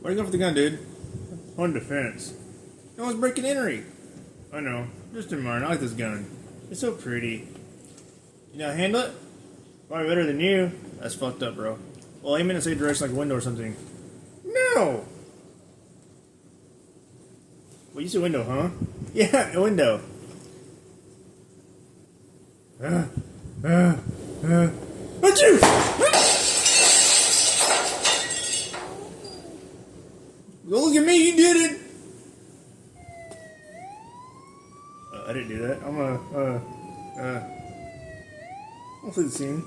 Why are you going for the gun, dude? On defense. No one's breaking entry. I know. Just a minor. I like this gun. It's so pretty. You know how to handle it? Probably better than you. That's fucked up, bro. Well, aim in the same direction like a window or something. No! Well, you said window, huh? Yeah, a window. But you! Look at me, you did it! I didn't do that. I'm gonna flee the scene.